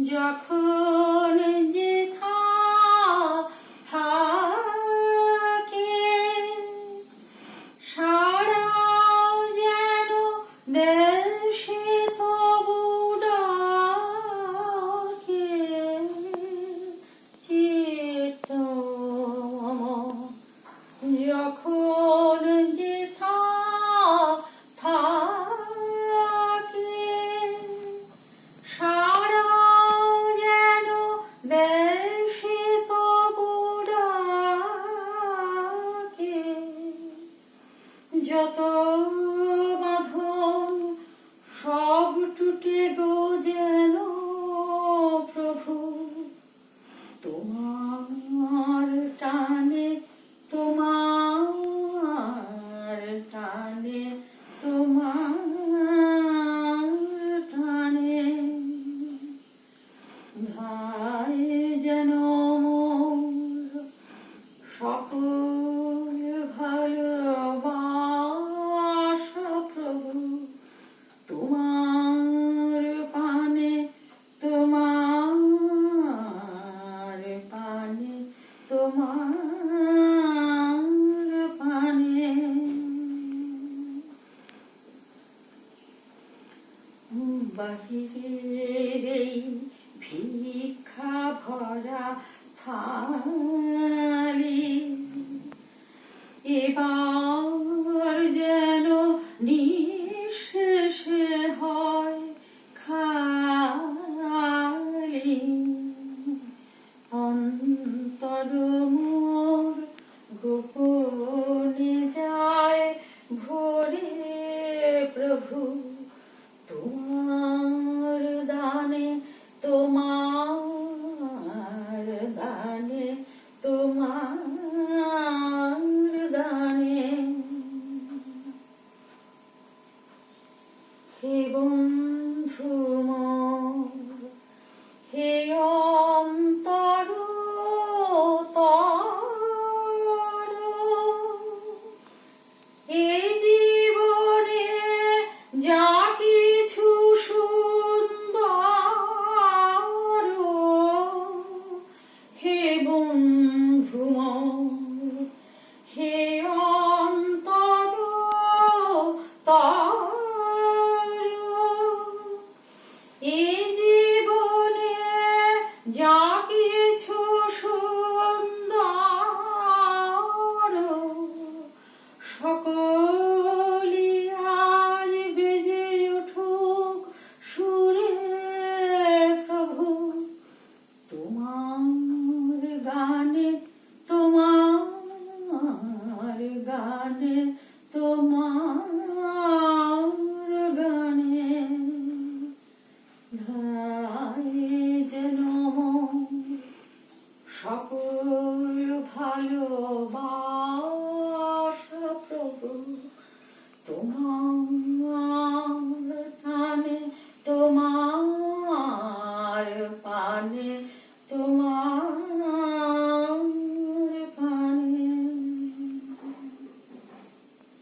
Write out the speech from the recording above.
যখন যেথা থাকে সারাও যেন দেশে তবু ডাকে চিত্ত যখন যেথা থাকে সারাও যেন দেশে তবু ডাকে যত বাঁধন সব টুটে গো যেন প্রভু তোমার টানে তোমার টানে তোমার টানে ধায় যেন মোর সকল ভালোবাসা প্রভু তোমার পানে তোমার পানে তোমার পানে বাহিরের এই ভিক্ষা ভরা থালি এবার যেন নিঃশেষে হয় খালি অন্তর মোর গোপনে যায় ভরে প্রভু তোমার দানে তোমার দানে তোমার দানে হে বন্ধু মোর হে অন্তর তর এই জীবনে যা কিছু সুন্দর হে বন্ধু মোর হে অন্তর তর এই জীবনে যা কিছু সুন্দর সকলি আজ বেজে উঠুক সুরে প্রভু তোমার গানে তোমার গানে তোমার গানে ধায় যেন সকল ভালোবাসা প্রভু তোমার